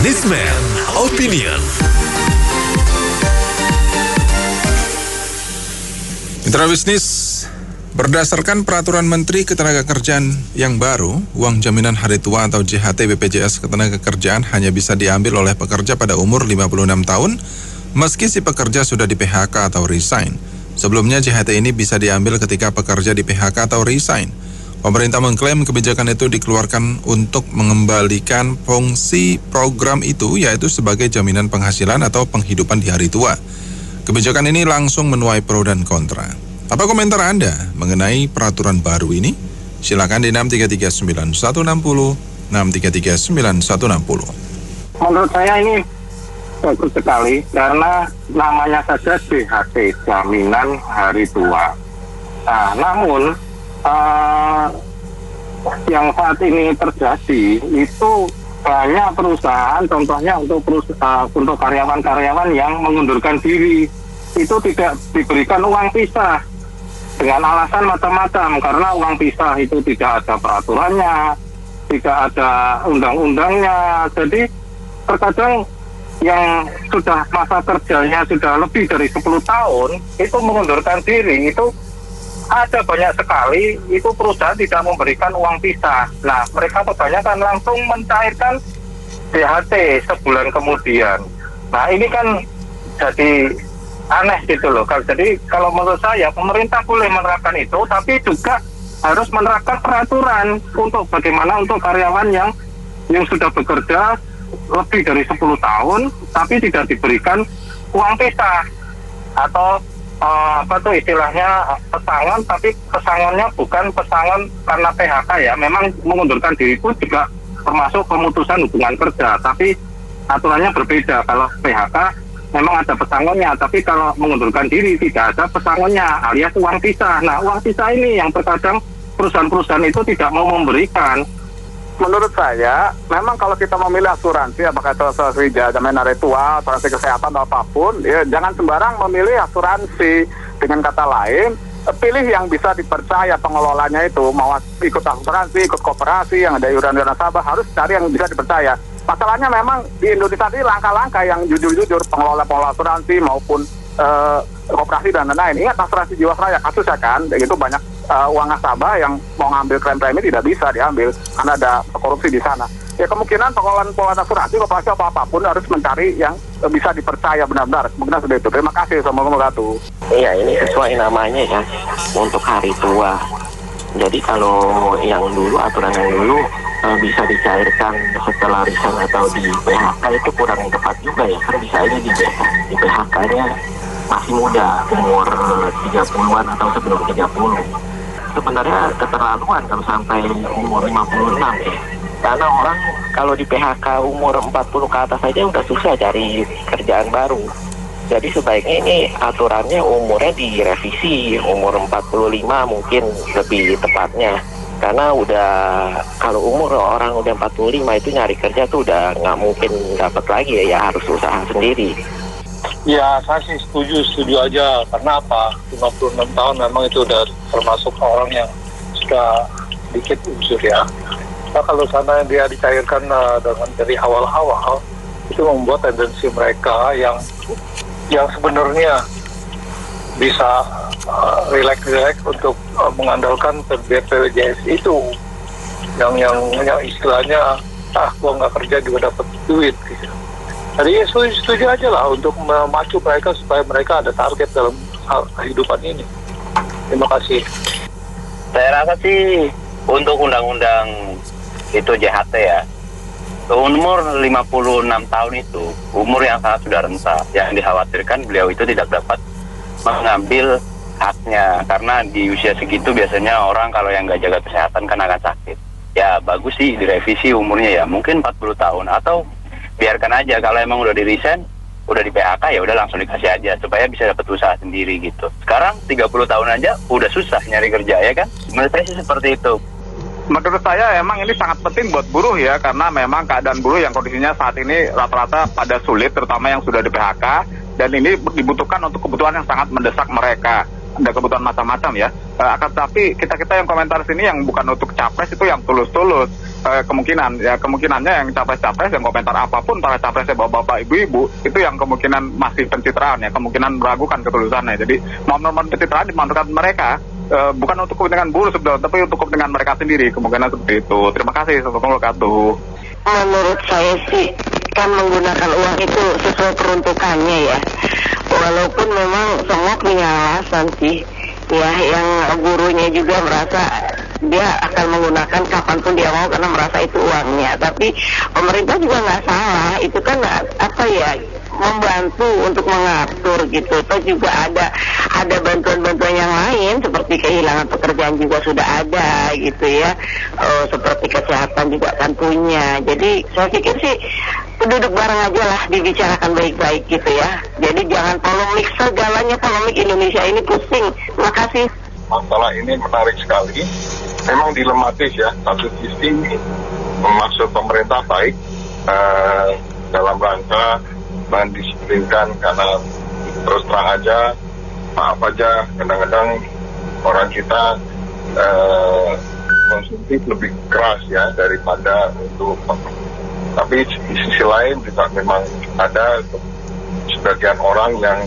Nisman Opinion. Mitra bisnis, berdasarkan peraturan Menteri Ketenagakerjaan yang baru, uang jaminan hari tua atau JHT BPJS Ketenagakerjaan hanya bisa diambil oleh pekerja pada umur 56 tahun meski si pekerja sudah di PHK atau resign. Sebelumnya JHT ini bisa diambil ketika pekerja di PHK atau resign. Pemerintah mengklaim kebijakan itu dikeluarkan untuk mengembalikan fungsi program itu, yaitu sebagai jaminan penghasilan atau penghidupan di hari tua. Kebijakan ini langsung menuai pro dan kontra. Apa komentar Anda mengenai peraturan baru ini? Silakan di 6339160, 6339160. Menurut saya ini bagus sekali karena namanya saja JHT, jaminan hari tua. Nah, namun yang saat ini terjadi itu banyak perusahaan, contohnya untuk karyawan-karyawan yang mengundurkan diri itu tidak diberikan uang pisah dengan alasan macam-macam, karena uang pisah itu tidak ada peraturannya, tidak ada undang-undangnya. Jadi terkadang yang sudah masa kerjanya sudah lebih dari 10 tahun itu mengundurkan diri, itu ada banyak sekali itu perusahaan tidak memberikan uang pisah. Nah, mereka kebanyakan langsung mencairkan JHT sebulan kemudian. Nah, ini kan jadi aneh gitu loh. Jadi kalau menurut saya pemerintah boleh menerapkan itu, tapi juga harus menerapkan peraturan untuk bagaimana untuk karyawan yang sudah bekerja lebih dari 10 tahun tapi tidak diberikan uang pisah atau istilahnya pesangon, tapi pesangonnya bukan pesangon karena PHK ya, memang mengundurkan diri pun juga termasuk pemutusan hubungan kerja, tapi aturannya berbeda. Kalau PHK memang ada pesangonnya, tapi kalau mengundurkan diri tidak ada pesangonnya alias uang pisah. Nah, uang pisah ini yang terkadang perusahaan-perusahaan itu tidak mau memberikan. Menurut saya, memang kalau kita memilih asuransi, apakah itu asuransi jaminan hari tua, asuransi kesehatan atau apapun, ya jangan sembarang memilih asuransi. Dengan kata lain, pilih yang bisa dipercaya pengelolanya itu, mau ikut asuransi, ikut koperasi, yang ada iuran nasabah, harus cari yang bisa dipercaya. Masalahnya memang di Indonesia ini langkah-langkah yang jujur-jujur, pengelola asuransi maupun koperasi dan lain-lain. Ingat asuransi Jiwasraya, kasusnya kan, itu banyak uang nasabah yang mau ngambil klaim premi tidak bisa diambil karena ada korupsi di sana. Ya kemungkinan pengelolaan asuransi, koperasi apapun harus mencari yang bisa dipercaya benar-benar. Mungkin seperti itu. Terima kasih. Assalamualaikum warahmatullahi wabarakatuh. Iya, ini sesuai namanya ya, untuk hari tua. Jadi kalau yang dulu, aturan yang dulu bisa dicairkan setelah resign atau di PHK itu kurang tepat juga ya. Kan bisa aja di PHK-nya masih muda, umur 30-an atau sebelum 30. Sebenarnya keterlaluan kalau sampai umur 56 ya. Karena orang kalau di PHK umur 40 ke atas saja udah susah cari kerjaan baru. Jadi sebaiknya ini aturannya umurnya direvisi, umur 45 mungkin lebih tepatnya. Karena udah, kalau umur orang udah 45 itu nyari kerja tuh udah nggak mungkin dapat lagi ya harus usaha sendiri. Ya, saya sih setuju aja. Karena apa? 56 tahun memang itu udah termasuk orang yang sudah sedikit unsur ya. Nah, kalau sana dia dicairkan dengan dari awal-awal, itu membuat tendensi mereka yang sebenarnya bisa relax untuk mengandalkan BPJS itu, yang istilahnya gua nggak kerja juga dapat duit gitu. Jadi ya setuju aja lah untuk memacu mereka supaya mereka ada target dalam kehidupan ini. Terima kasih. Saya rasa sih untuk undang-undang itu JHT ya, umur 56 tahun itu umur yang sangat sudah renta. Yang dikhawatirkan beliau itu tidak dapat mengambil haknya, karena di usia segitu biasanya orang kalau yang nggak jaga kesehatan kan akan sakit. Ya bagus sih direvisi umurnya ya, mungkin 40 tahun atau biarkan aja kalau emang udah di-resign, udah di PHK ya udah langsung dikasih aja supaya bisa dapat usaha sendiri gitu. Sekarang 30 tahun aja udah susah nyari kerja ya kan? Menurut saya sih seperti itu. Menurut saya emang ini sangat penting buat buruh ya, karena memang keadaan buruh yang kondisinya saat ini rata-rata pada sulit, terutama yang sudah di PHK, dan ini dibutuhkan untuk kebutuhan yang sangat mendesak mereka. ada kebutuhan macam-macam ya. Akan tetapi kita yang komentar sini yang bukan untuk capres itu yang tulus-tulus. Kemungkinannya yang capres-capres yang komentar apapun para capres bapak-bapak ibu-ibu itu yang kemungkinan masih pencitraan ya, kemungkinan meragukan ketulusannya. Jadi momen-momen pencitraan dimanfaatkan mereka bukan untuk kepentingan buruh sebetulnya, tapi untuk kepentingan mereka sendiri, kemungkinan seperti itu. Terima kasih. Assalamualaikum warahmatullahi wabarakatuh. Menurut saya sih kan menggunakan uang itu sesuai peruntukannya ya. Walaupun memang semua punya alasan sih ya, yang gurunya juga merasa dia akan menggunakan kapanpun dia mau karena merasa itu uangnya. Tapi pemerintah juga nggak salah, itu kan apa ya, membantu untuk mengatur gitu. Atau juga ada bantuan-bantuan yang lain seperti kehilangan pekerjaan juga sudah ada gitu ya. Seperti kesehatan juga kan punya. Jadi saya pikir sih duduk bareng aja lah, dibicarakan baik-baik gitu ya. Jadi jangan polemik, segalanya polemik. Indonesia ini pusing. Terima kasih. Masalah ini menarik sekali. Memang dilematis ya. Satu sisi maksud pemerintah baik dalam rangka mendisiplinkan, karena terus terang aja, maaf aja, kadang-kadang orang kita konsumtif lebih keras ya daripada untuk. Tapi di sisi lain juga memang ada sebagian orang yang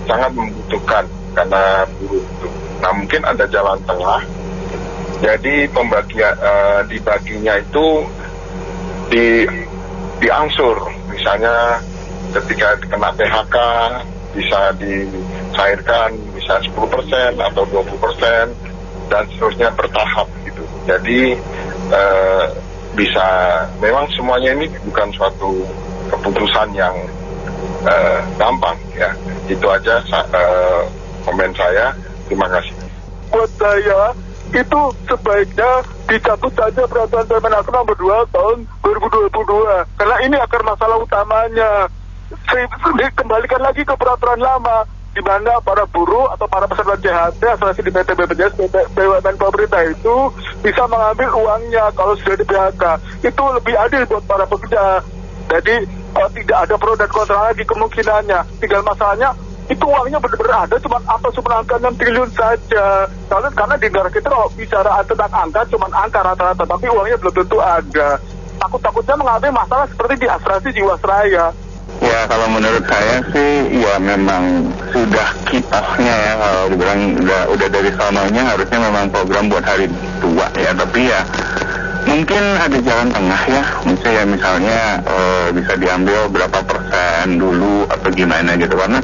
sangat membutuhkan karena buruh itu. Nah, mungkin ada jalan tengah. Jadi dibaginya itu diangsur. Misalnya ketika kena PHK bisa dicairkan bisa 10% atau 20% dan seterusnya bertahap gitu. Jadi bisa, memang semuanya ini bukan suatu keputusan yang gampang ya. Itu aja komen saya. Terima kasih. Buat saya itu sebaiknya dicabut saja peraturan Permenaker nomor 2 tahun 2022 karena ini akar masalah utamanya. Dikembalikan lagi ke peraturan lama di mana para buruh atau para peserta JHT asuransi di PT BPJS, BUMN pemerintah itu bisa mengambil uangnya kalau sudah di PHK. Itu lebih adil buat para pekerja. Jadi tidak ada pro dan kontra lagi kemungkinannya. Tinggal masalahnya itu uangnya benar-benar ada, cuma angka 6 triliun saja. Karena di negara kita kalau bicara tentang angka, cuma angka rata-rata, tapi uangnya belum tentu ada. Takut-takutnya mengambil masalah seperti di asuransi Jiwasraya. Ya, kalau menurut saya sih ya memang sudah kitasnya ya, kalau dibilang udah dari sononya harusnya memang program buat hari tua ya, tapi ya mungkin ada jalan tengah ya, misalnya bisa diambil berapa persen dulu atau gimana gitu, karena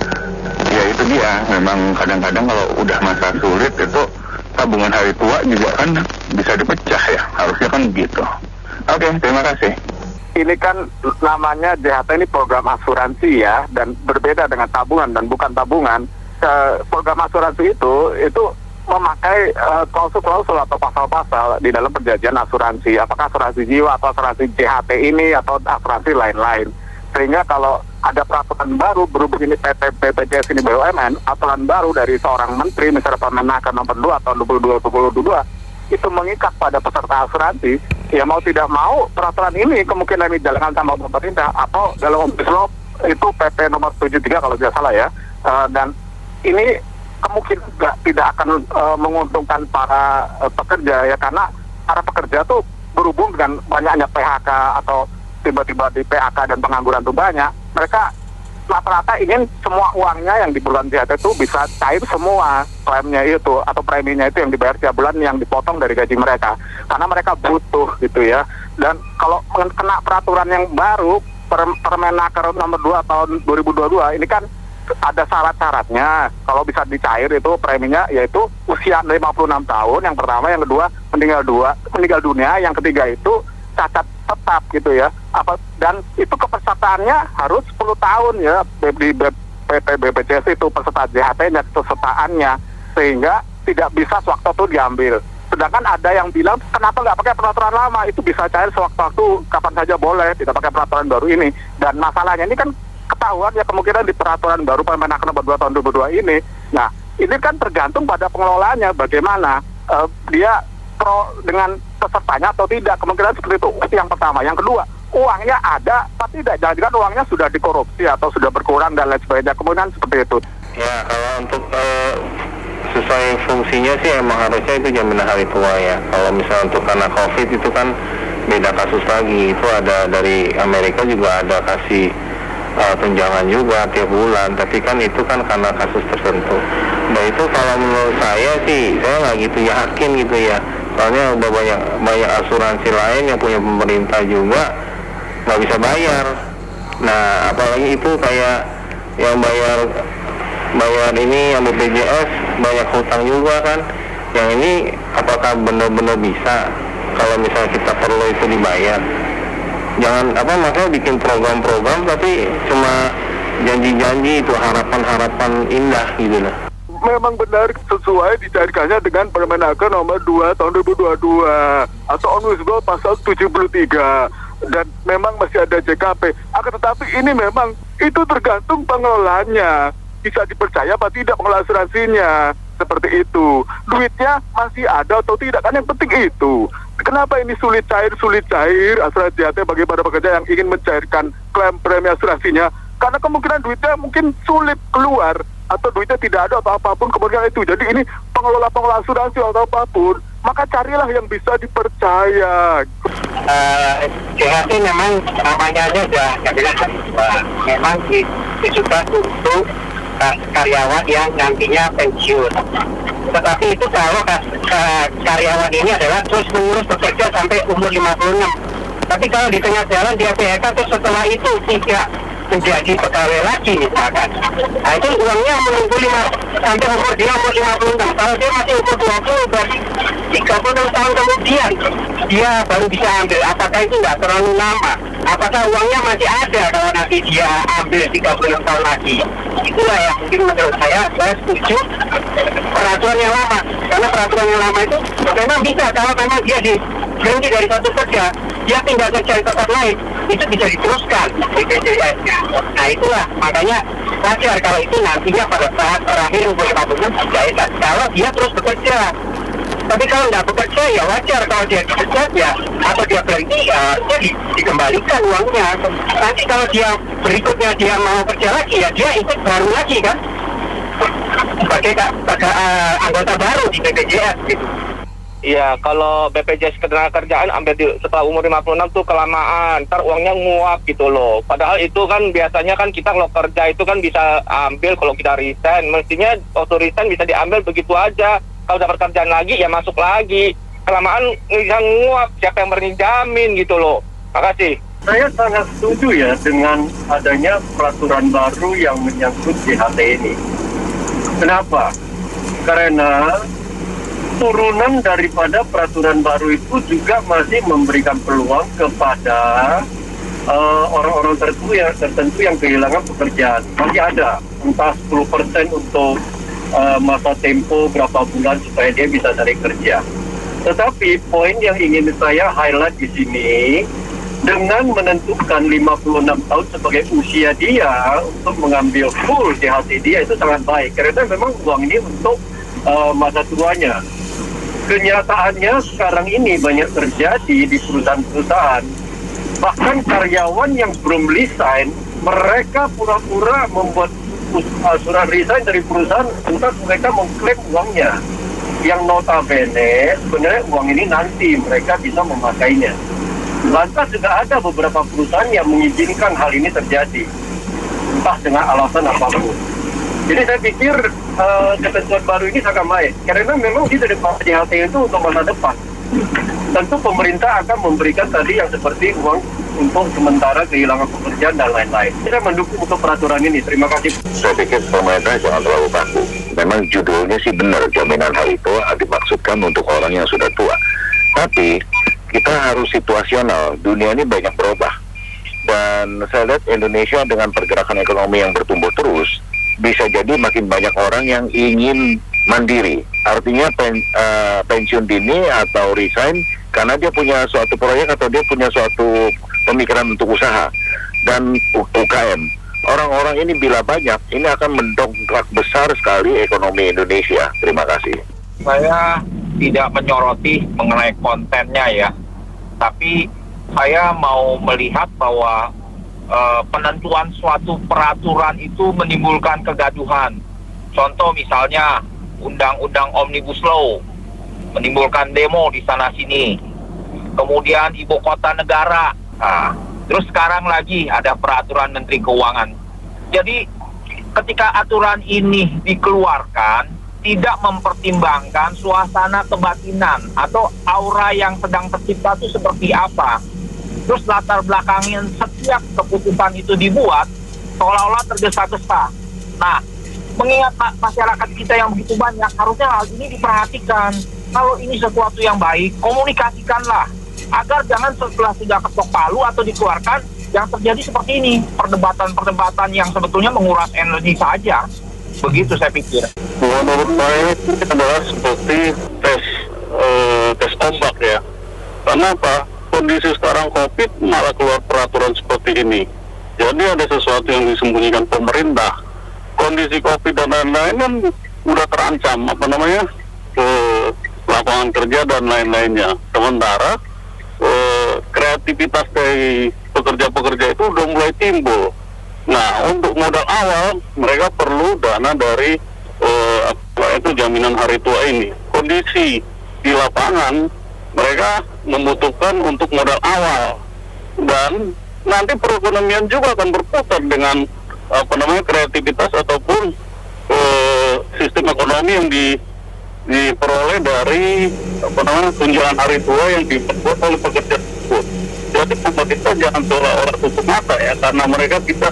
ya itu dia, memang kadang-kadang kalau udah masa sulit itu tabungan hari tua juga kan bisa dipecah ya, harusnya kan gitu. Oke, terima kasih. Ini kan namanya JHT ini program asuransi ya, dan berbeda dengan tabungan dan bukan tabungan. Program asuransi itu memakai klausul-klausul atau pasal-pasal di dalam perjanjian asuransi, apakah asuransi jiwa atau asuransi JHT ini atau asuransi lain-lain. Sehingga kalau ada peraturan baru berhubung ini PT BPJS ini BUMN, aturan baru dari seorang menteri misalnya Permenaker nomor 2 tahun 2022 itu mengikat pada peserta asuransi, ya mau tidak mau peraturan ini kemungkinan dijalankan sama pemerintah atau dalam Omnibus Law itu PP nomor 73 kalau tidak salah ya. Dan ini kemungkinan tidak akan menguntungkan para pekerja ya, karena para pekerja tuh berhubung dengan banyaknya PHK atau tiba-tiba di PHK dan pengangguran tuh banyak, mereka rata-rata ingin semua uangnya yang di bulan JHT itu bisa cair semua klaimnya itu atau preminya itu yang dibayar tiap bulan yang dipotong dari gaji mereka, karena mereka butuh gitu ya. Dan kalau kena peraturan yang baru Permenaker nomor 2 tahun 2022 ini kan ada syarat-syaratnya. Kalau bisa dicair itu preminya yaitu usia 56 tahun yang pertama, yang kedua meninggal dunia, yang ketiga itu cacat tetap gitu ya. Dan itu kepesertaannya harus 10 tahun ya di PT BPJS itu peserta JHT-nya kepesertaannya, sehingga tidak bisa sewaktu itu diambil. Sedangkan ada yang bilang kenapa nggak pakai peraturan lama, itu bisa cair sewaktu-waktu kapan saja boleh, tidak pakai peraturan baru ini. Dan masalahnya ini kan ketahuan ya kemungkinan di peraturan baru Permenaker nomor 2 tahun 2022 ini. Nah ini kan tergantung pada pengelolaannya bagaimana dia pro dengan pesertanya atau tidak, kemungkinan seperti itu. Itu yang pertama. Yang kedua, uangnya ada atau tidak, jangan-jangan uangnya sudah dikorupsi atau sudah berkurang dan lain sebagainya, kemungkinan seperti itu. Ya, kalau untuk sesuai fungsinya sih emang harusnya itu jaminan hari tua ya. Kalau misalnya untuk karena COVID itu kan beda kasus lagi. Itu ada dari Amerika juga ada kasih tunjangan juga tiap bulan, tapi kan itu kan karena kasus tertentu. Nah itu kalau menurut saya sih, saya nggak gitu yakin gitu ya. Soalnya udah banyak asuransi lain yang punya pemerintah juga nggak bisa bayar. Nah apalagi itu kayak yang bayar ini yang BPJS banyak hutang juga kan. Yang ini apakah benar-benar bisa kalau misalnya kita perlu itu dibayar? Jangan makanya bikin program-program tapi cuma janji-janji itu harapan-harapan indah gitu lah. Memang benar sesuai dicairkannya dengan Permenaker nomor 2 tahun 2022 atau Omnibus Law pasal 73, dan memang masih ada JKP. Akan tetapi ini memang itu tergantung pengelolanya, bisa dipercaya apa tidak pengelola asuransinya, seperti itu. Duitnya masih ada atau tidak, kan yang penting itu. Kenapa ini sulit cair asuransi JHT bagi para pekerja yang ingin mencairkan klaim premi asuransinya? Karena kemungkinan duitnya mungkin sulit keluar atau duitnya tidak ada atau apapun kemungkinan itu. Jadi ini pengelola asuransi atau apapun, maka carilah yang bisa dipercaya. JHT memang namanya aja sudah memang ditujukan untuk karyawan yang nantinya pensiun. Tetapi itu kalau karyawan ini adalah terus mengurus bekerja sampai umur 56. Tapi kalau di tengah jalan dia PHK terus setelah itu tidak menjadi pegawai lagi misalkan. Nah itu uangnya menunggu sampai umur dia umur 56. Kalau dia masih umur 20 berarti 36 tahun kemudian dia baru bisa ambil. Apakah itu nggak terlalu lama? Apakah uangnya masih ada kalau nanti dia ambil 36 tahun lagi? Itulah yang mungkin menurut saya setuju peraturan yang lama. Karena peraturan yang lama itu memang bisa kalau memang dia berhenti dari satu kerja, dia pindah kerja di tempat lain, itu bisa diteruskan di BPJS-nya. Nah itulah makanya wajar kalau itu nantinya pada saat terakhir umur 56 dicairkan kalau dia terus bekerja. Tapi kalau nggak bekerja ya wajar kalau dia bekerja ya atau dia berhenti ya dia dikembalikan uangnya. Nanti kalau dia berikutnya dia mau kerja lagi ya dia ikut baru lagi kan sebagai anggota baru di BPJS gitu. Iya, kalau BPJS Ketenagakerjaan ambil setelah umur 56 tuh kelamaan, ntar uangnya nguap gitu loh. Padahal itu kan biasanya kan kita kalau kerja itu kan bisa ambil kalau kita resign. Mestinya waktu resign bisa diambil begitu aja. Kalau dapat kerjaan lagi ya masuk lagi. Kelamaan yang nguap, siapa yang berani jamin gitu loh. Makasih. Saya sangat setuju ya dengan adanya peraturan baru yang menyangkut JHT ini. Kenapa? Karena turunan daripada peraturan baru itu juga masih memberikan peluang kepada orang-orang tertentu yang kehilangan pekerjaan. Masih ada, entah 10% untuk masa tempo berapa bulan supaya dia bisa cari kerja. Tetapi poin yang ingin saya highlight di sini, dengan menentukan 56 tahun sebagai usia dia untuk mengambil full JHT dia itu sangat baik. Karena memang uang ini untuk masa tuanya. Kenyataannya sekarang ini banyak terjadi di perusahaan-perusahaan. Bahkan karyawan yang belum resign, mereka pura-pura membuat surat resign dari perusahaan untuk mereka mengklaim uangnya. Yang notabene sebenarnya uang ini nanti mereka bisa memakainya. Lantas juga ada beberapa perusahaan yang mengizinkan hal ini terjadi, entah dengan alasan apapun. Jadi saya pikir ketentuan baru ini sangat baik, karena memang di depan JHT itu untuk masa depan. Tentu pemerintah akan memberikan tadi yang seperti uang untuk sementara kehilangan pekerjaan dan lain-lain. Saya mendukung untuk peraturan ini. Terima kasih. Saya pikir pemerintah jangan terlalu kaku. Memang judulnya sih benar, jaminan hari tua dimaksudkan untuk orang yang sudah tua. Tapi kita harus situasional. Dunia ini banyak berubah. Dan saya lihat Indonesia dengan pergerakan ekonomi yang bertumbuh terus, bisa jadi makin banyak orang yang ingin mandiri. Artinya pensiun dini atau resign karena dia punya suatu proyek atau dia punya suatu pemikiran untuk usaha dan UKM. Orang-orang ini bila banyak, ini akan mendongkrak besar sekali ekonomi Indonesia. Terima kasih. Saya tidak menyoroti mengenai kontennya ya, tapi saya mau melihat bahwa penentuan suatu peraturan itu menimbulkan kegaduhan. Contoh misalnya undang-undang Omnibus Law, menimbulkan demo di sana sini. Kemudian ibu kota negara. Nah, terus sekarang lagi ada peraturan Menteri Keuangan. Jadi ketika aturan ini dikeluarkan, tidak mempertimbangkan suasana kebatinan atau aura yang sedang tercipta itu seperti apa. Terus latar belakangnya setiap keputusan itu dibuat seolah-olah tergesa-gesa. Nah, mengingat masyarakat kita yang begitu banyak, harusnya hal ini diperhatikan. Kalau ini sesuatu yang baik, komunikasikanlah. Agar jangan setelah sudah ketok palu atau dikeluarkan, yang terjadi seperti ini. Perdebatan-perdebatan yang sebetulnya menguras energi saja. Begitu saya pikir. Menurut saya ini adalah seperti tes ombak ya. Karena apa? Kondisi sekarang COVID malah keluar peraturan seperti ini. Jadi ada sesuatu yang disembunyikan pemerintah. Kondisi COVID dan lain-lain kan udah terancam lapangan kerja dan lain-lainnya. Sementara kreativitas dari pekerja-pekerja itu udah mulai timbul. Nah, untuk modal awal mereka perlu dana dari itu jaminan hari tua ini. Kondisi di lapangan mereka membutuhkan untuk modal awal, dan nanti perekonomian juga akan berputar dengan kreativitas ataupun sistem ekonomi yang diperoleh dari tunjangan hari tua yang dibuat oleh pekerja tersebut. Jadi pemerintah jangan seolah-olah tutup mata ya, karena mereka bisa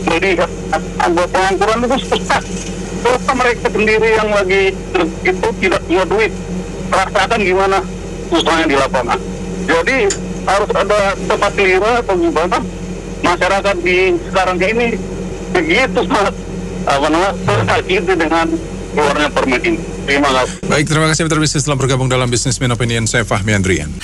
melihat anggota pengangguran itu susah. Terus mereka sendiri yang lagi itu tidak punya duit, rasakan gimana susahnya di lapangan. Jadi harus ada tempat lira atau gimana masyarakat di sekarang ini begitu tersakiti dengan keluarnya permen ini. Terima kasih. Baik, terima kasih Mitra Bisnis telah bergabung dalam Businessman Opinion. Saya Fahmi Andrian.